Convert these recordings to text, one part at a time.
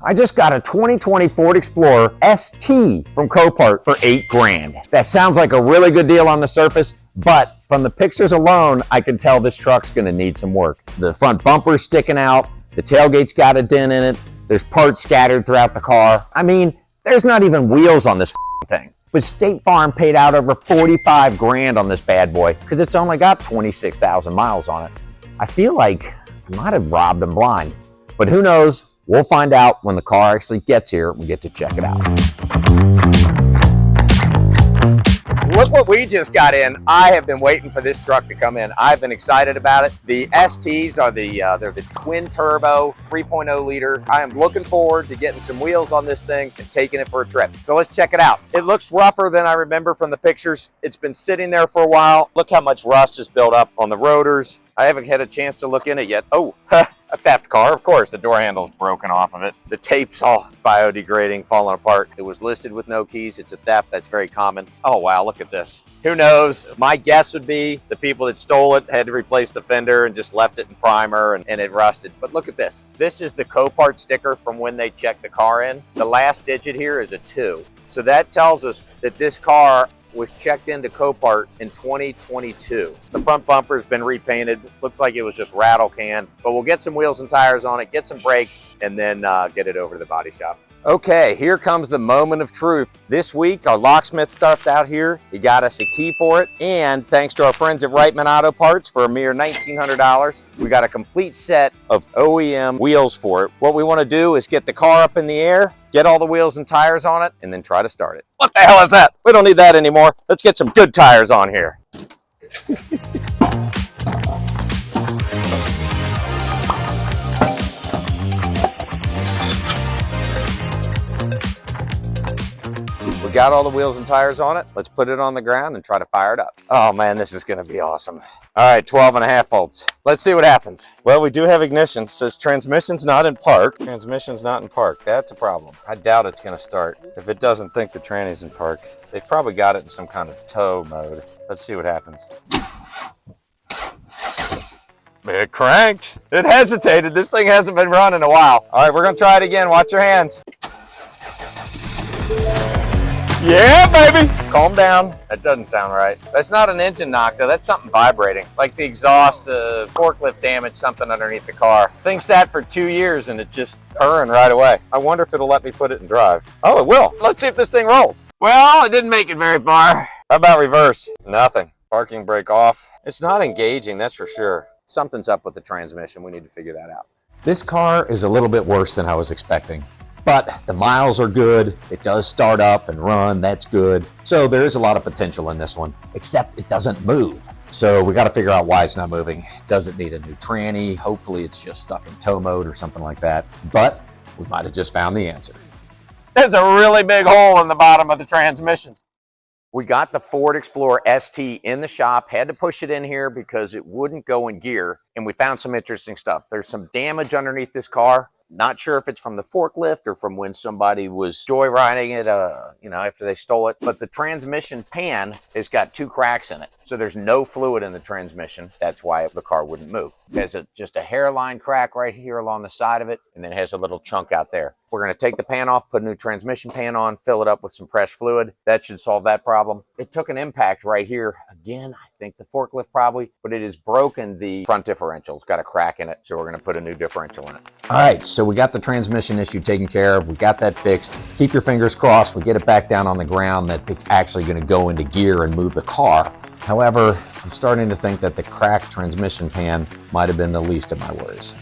I just got a 2020 Ford Explorer ST from Copart for $8 grand. That sounds like a really good deal on the surface, but from the pictures alone, I can tell this truck's gonna need some work. The front bumper's sticking out, the tailgate's got a dent in it, there's parts scattered throughout the car. I mean, there's not even wheels on this thing. But State Farm paid out over 45 grand on this bad boy because it's only got 26,000 miles on it. I feel like I might have robbed them blind, but who knows? We'll find out when the car actually gets here and we get to check it out. Look what we just got in. I have been waiting for this truck to come in. I've been excited about it. The STs are they're the twin turbo 3.0 liter. I am looking forward to getting some wheels on this thing and taking it for a trip. So let's check it out. It looks rougher than I remember from the pictures. It's been sitting there for a while. Look how much rust is built up on the rotors. I haven't had a chance to look in it yet. Oh, a theft car. Of course, the door handle's broken off of it. The tape's all biodegrading, falling apart. It was listed with no keys. It's a theft. That's very common. Oh, wow, look at this. Who knows? My guess would be the people that stole it had to replace the fender and just left it in primer and it rusted. But look at this. This is the Copart sticker from when they checked the car in. The last digit here is a 2. So that tells us that this car was checked into Copart in 2022. The front bumper's been repainted. Looks like it was just rattle canned, but we'll get some wheels and tires on it, get some brakes, and then get it over to the body shop. Okay, here comes the moment of truth. This week, our locksmith stuffed out here. He got us a key for it, and thanks to our friends at Reitman Auto Parts for a mere $1,900, we got a complete set of OEM wheels for it. What we want to do is get the car up in the air, get all the wheels and tires on it, and then try to start it. What the hell is that? We don't need that anymore. Let's get some good tires on here. We got all the wheels and tires on it. Let's put it on the ground and try to fire it up. Oh man, this is gonna be awesome. All right, 12.5 volts. Let's see what happens. Well, we do have ignition. It says transmission's not in park. Transmission's not in park. That's a problem. I doubt it's gonna start. If it doesn't think the tranny's in park, they've probably got it in some kind of tow mode. Let's see what happens. It cranked. It hesitated. This thing hasn't been running in a while. All right, we're gonna try it again. Watch your hands. Yeah, baby. Calm down. That doesn't sound right. That's not an engine knock, though. That's something vibrating. Like the exhaust, forklift damaged something underneath the car. Thing sat for 2 years and it just purring right away. I wonder if it'll let me put it in drive. Oh, it will. Let's see if this thing rolls. Well, it didn't make it very far. How about reverse? Nothing. Parking brake off. It's not engaging, that's for sure. Something's up with the transmission. We need to figure that out. This car is a little bit worse than I was expecting. But the miles are good, it does start up and run, that's good. So there is a lot of potential in this one, except it doesn't move. So we got to figure out why it's not moving. Does it need a new tranny? Hopefully it's just stuck in tow mode or something like that. But we might have just found the answer. There's a really big hole in the bottom of the transmission. We got the Ford Explorer ST in the shop, had to push it in here because it wouldn't go in gear, and we found some interesting stuff. There's some damage underneath this car. Not sure if it's from the forklift or from when somebody was joyriding it, after they stole it. But the transmission pan has got 2 cracks in it. So there's no fluid in the transmission. That's why the car wouldn't move. It has just a hairline crack right here along the side of it, and then it has a little chunk out there. We're going to take the pan off, put a new transmission pan on, fill it up with some fresh fluid. That should solve that problem. It took an impact right here. Again, I think the forklift probably, but it has broken the front differential. It's got a crack in it, so we're going to put a new differential in it. All right, so we got the transmission issue taken care of. We got that fixed. Keep your fingers crossed. We get it back down on the ground that it's actually going to go into gear and move the car. However, I'm starting to think that the cracked transmission pan might have been the least of my worries.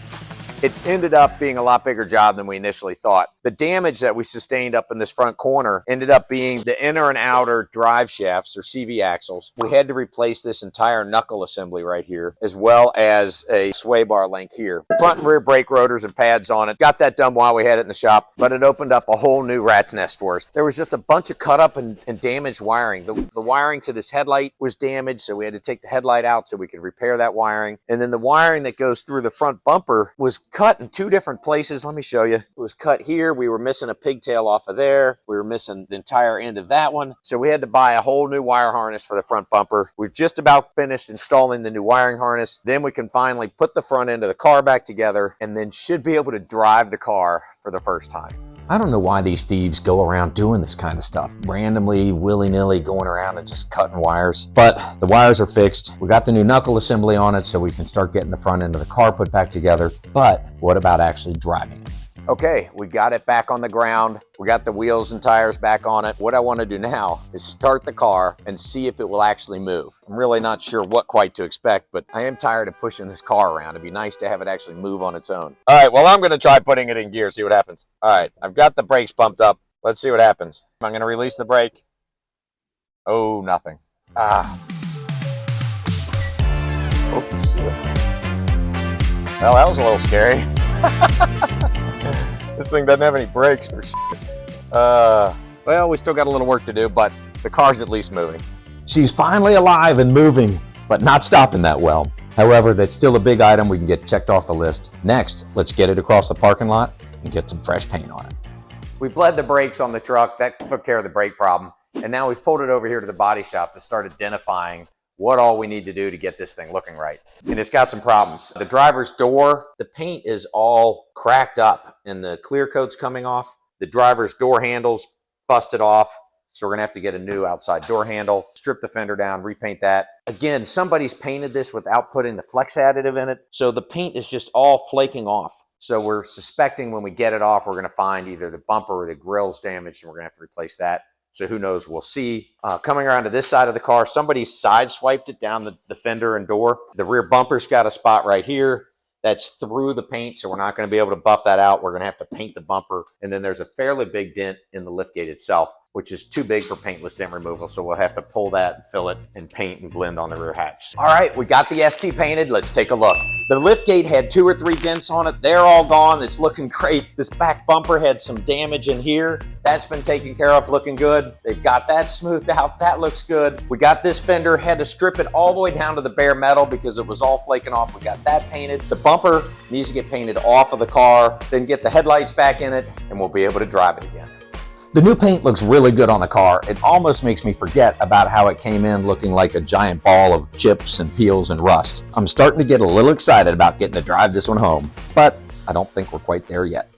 It's ended up being a lot bigger job than we initially thought. The damage that we sustained up in this front corner ended up being the inner and outer drive shafts or CV axles. We had to replace this entire knuckle assembly right here, as well as a sway bar link here. Front and rear brake rotors and pads on it. Got that done while we had it in the shop, but it opened up a whole new rat's nest for us. There was just a bunch of cut up and damaged wiring. The wiring to this headlight was damaged, so we had to take the headlight out so we could repair that wiring. And then the wiring that goes through the front bumper was cut in 2 different places. Let me show you. It was cut here. We were missing a pigtail off of there. We were missing the entire end of that one. So we had to buy a whole new wire harness for the front bumper. We've just about finished installing the new wiring harness. Then we can finally put the front end of the car back together and then should be able to drive the car for the first time. I don't know why these thieves go around doing this kind of stuff, randomly, willy-nilly going around and just cutting wires. But the wires are fixed. We got the new knuckle assembly on it so we can start getting the front end of the car put back together. But what about actually driving it? Okay, we got it back on the ground. We got the wheels and tires back on it. What I want to do now is start the car and see if it will actually move. I'm really not sure what quite to expect, but I am tired of pushing this car around. It'd be nice to have it actually move on its own. All right, well, I'm going to try putting it in gear, see what happens. All right, I've got the brakes pumped up. Let's see what happens. I'm going to release the brake. Oh, nothing. Ah. Oh, shit. Well, that was a little scary. This thing doesn't have any brakes for shit. Well, we still got a little work to do, but the car's at least moving. She's finally alive and moving, but not stopping that well. However, that's still a big item we can get checked off the list. Next, let's get it across the parking lot and get some fresh paint on it. We bled the brakes on the truck. That took care of the brake problem. And now we've pulled it over here to the body shop to start identifying what all we need to do to get this thing looking right. And it's got some problems. The driver's door, the paint is all cracked up and the clear coat's coming off. The driver's door handle's busted off. So we're gonna have to get a new outside door handle, strip the fender down, repaint that. Again, somebody's painted this without putting the flex additive in it. So the paint is just all flaking off. So we're suspecting when we get it off, we're gonna find either the bumper or the grill's damaged and we're gonna have to replace that. So who knows, we'll see. Coming around to this side of the car, somebody sideswiped it down the fender and door. The rear bumper's got a spot right here. That's through the paint, so we're not going to be able to buff that out. We're going to have to paint the bumper. And then there's a fairly big dent in the liftgate itself, which is too big for paintless dent removal. So we'll have to pull that and fill it and paint and blend on the rear hatch. All right, we got the ST painted. Let's take a look. The liftgate had 2 or 3 dents on it. They're all gone. It's looking great. This back bumper had some damage in here. That's been taken care of, looking good. They've got that smoothed out. That looks good. We got this fender, had to strip it all the way down to the bare metal because it was all flaking off. We got that painted. The bumper needs to get painted off of the car, then get the headlights back in it, and we'll be able to drive it again. The new paint looks really good on the car. It almost makes me forget about how it came in looking like a giant ball of chips and peels and rust. I'm starting to get a little excited about getting to drive this one home, but I don't think we're quite there yet.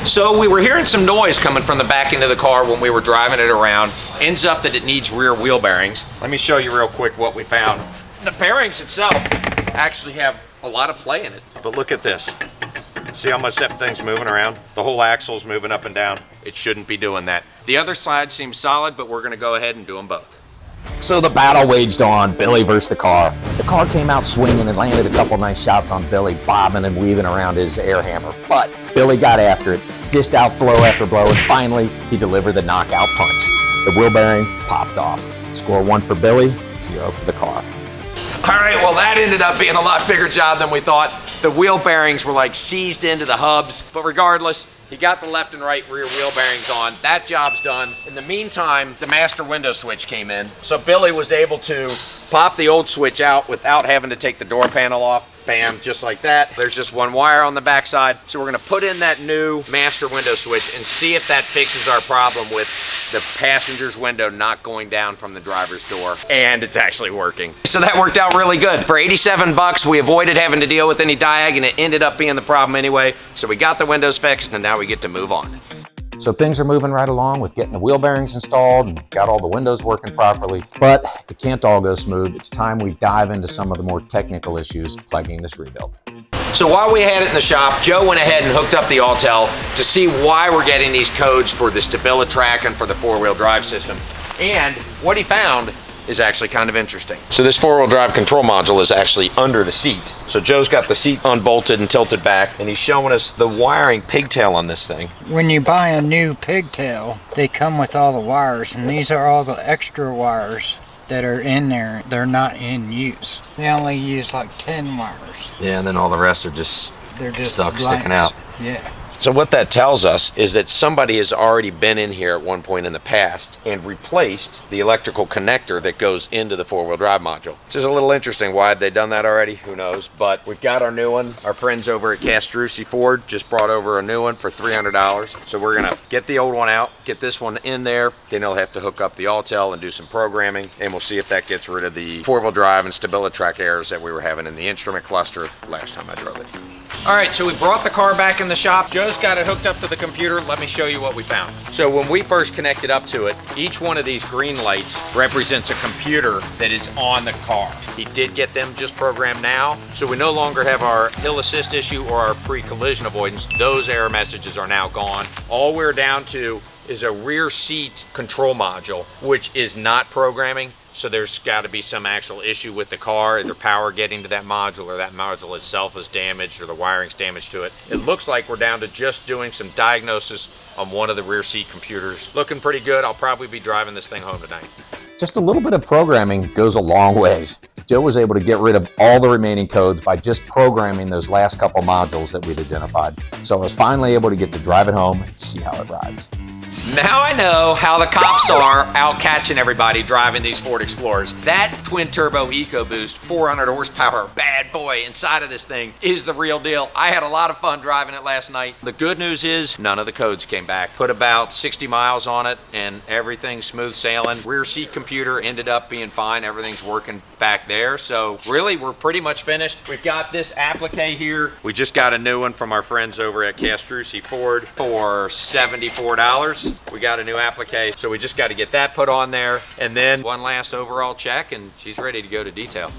So we were hearing some noise coming from the back end of the car when we were driving it around. Ends up that it needs rear wheel bearings. Let me show you real quick what we found. The bearings itself actually have a lot of play in it, but look at this. See how much that thing's moving around? The whole axle's moving up and down. It shouldn't be doing that. The other side seems solid, but we're gonna go ahead and do them both. So the battle waged on, Billy versus the car. The car came out swinging and landed a couple nice shots on Billy, bobbing and weaving around his air hammer. But Billy got after it, dished out blow after blow, and finally he delivered the knockout punch. The wheel bearing popped off. Score 1 for Billy, 0 for the car. All right, well that ended up being a lot bigger job than we thought. The wheel bearings were like seized into the hubs, but regardless, he got the left and right rear wheel bearings on. That job's done. In the meantime, the master window switch came in. So Billy was able to pop the old switch out without having to take the door panel off. Bam, just like that. There's just one wire on the backside. So we're gonna put in that new master window switch and see if that fixes our problem with the passenger's window not going down from the driver's door. And it's actually working. So that worked out really good. For 87 bucks, we avoided having to deal with any diag, and it ended up being the problem anyway. So we got the windows fixed and now we get to move on. So things are moving right along with getting the wheel bearings installed and got all the windows working properly, but it can't all go smooth. It's time we dive into some of the more technical issues plaguing this rebuild. So while we had it in the shop, Joe went ahead and hooked up the Autel to see why we're getting these codes for the StabiliTrak and for the 4-wheel drive system. And what he found is actually kind of interesting. So this 4-wheel drive control module is actually under the seat. So Joe's got the seat unbolted and tilted back, and he's showing us the wiring pigtail on this thing. When you buy a new pigtail, they come with all the wires, and these are all the extra wires that are in there. They're not in use. They only use like 10 wires. Yeah, and then all the rest are just, They're just stuck, blanks. sticking out. Yeah. So what that tells us is that somebody has already been in here at one point in the past and replaced the electrical connector that goes into the four-wheel drive module. Which is a little interesting. Why had they done that already? Who knows? But we've got our new one. Our friends over at Castrucci Ford just brought over a new one for $300. So we're gonna get the old one out, get this one in there, then they'll have to hook up the Autel and do some programming, and we'll see if that gets rid of the four-wheel drive and StabiliTrak errors that we were having in the instrument cluster last time I drove it. All right, so we brought the car back in the shop. Joe's got it hooked up to the computer. Let me show you what we found. So when we first connected up to it, each one of these green lights represents a computer that is on the car. He did get them just programmed now, so we no longer have our hill assist issue or our pre-collision avoidance. Those error messages are now gone. All we're down to is a rear seat control module, which is not programming. So there's got to be some actual issue with the car, either power getting to that module or that module itself is damaged or the wiring's damaged to it. It looks like we're down to just doing some diagnosis on one of the rear seat computers. Looking pretty good. I'll probably be driving this thing home tonight. Just a little bit of programming goes a long ways. Joe was able to get rid of all the remaining codes by just programming those last couple modules that we'd identified. So I was finally able to get to drive it home and see how it rides. Now I know how the cops are out catching everybody driving these Ford Explorers. That twin-turbo EcoBoost 400 horsepower bad boy inside of this thing is the real deal. I had a lot of fun driving it last night. The good news is none of the codes came back. Put about 60 miles on it and everything's smooth sailing. Rear seat computer ended up being fine. Everything's working back there. So really, we're pretty much finished. We've got this applique here. We just got a new one from our friends over at Castrucci Ford for $74. We got a new applique, so we just got to get that put on there, and then one last overall check, and she's ready to go to detail.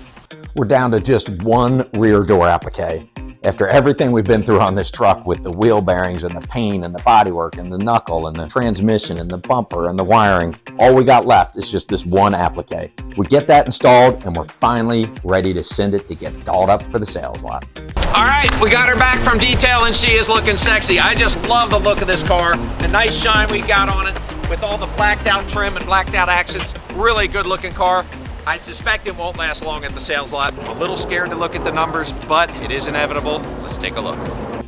We're down to just one rear door applique. After everything we've been through on this truck with the wheel bearings and the paint and the bodywork and the knuckle and the transmission and the bumper and the wiring, all we got left is just this one applique. We get that installed and we're finally ready to send it to get dolled up for the sales lot. All right, we got her back from detail and she is looking sexy. I just love the look of this car. The nice shine we got on it with all the blacked out trim and blacked out accents. Really good looking car. I suspect it won't last long at the sales lot. I'm a little scared to look at the numbers, but it is inevitable. Let's take a look.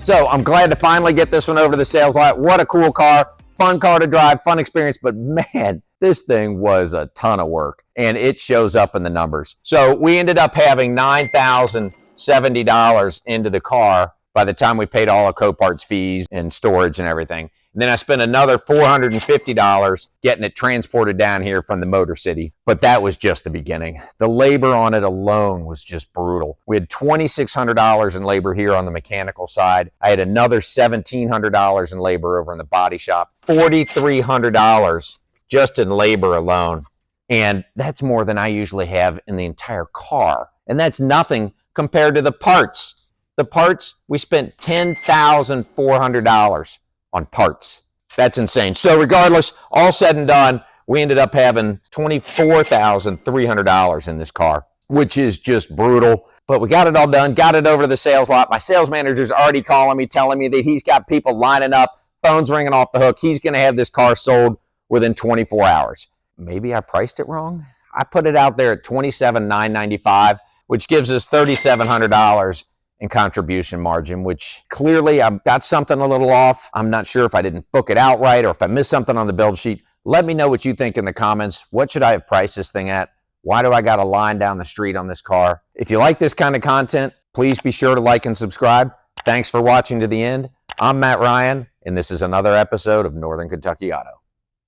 So I'm glad to finally get this one over to the sales lot. What a cool car. Fun car to drive, fun experience, but man, this thing was a ton of work and it shows up in the numbers. So we ended up having $9,070 into the car by the time we paid all of Copart's fees and storage and everything. And then I spent another $450 getting it transported down here from the Motor City. But that was just the beginning. The labor on it alone was just brutal. We had $2,600 in labor here on the mechanical side. I had another $1,700 in labor over in the body shop. $4,300 just in labor alone. And that's more than I usually have in the entire car. And that's nothing compared to the parts. The parts, we spent $10,400 on parts. That's insane. So regardless, all said and done, we ended up having $24,300 in this car, which is just brutal. But we got it all done, got it over to the sales lot. My sales manager's already calling me, telling me that he's got people lining up, phone's ringing off the hook. He's going to have this car sold within 24 hours. Maybe I priced it wrong. I put it out there at $27,995, which gives us $3,700 in contribution margin, which clearly I've got something a little off. I'm not sure if I didn't book it out right or if I missed something on the build sheet. Let me know what you think in the comments. What should I have priced this thing at? Why do I got a line down the street on this car? If you like this kind of content, please be sure to like and subscribe. Thanks for watching to the end. I'm Matt Ryan, and this is another episode of Northern Kentucky Auto.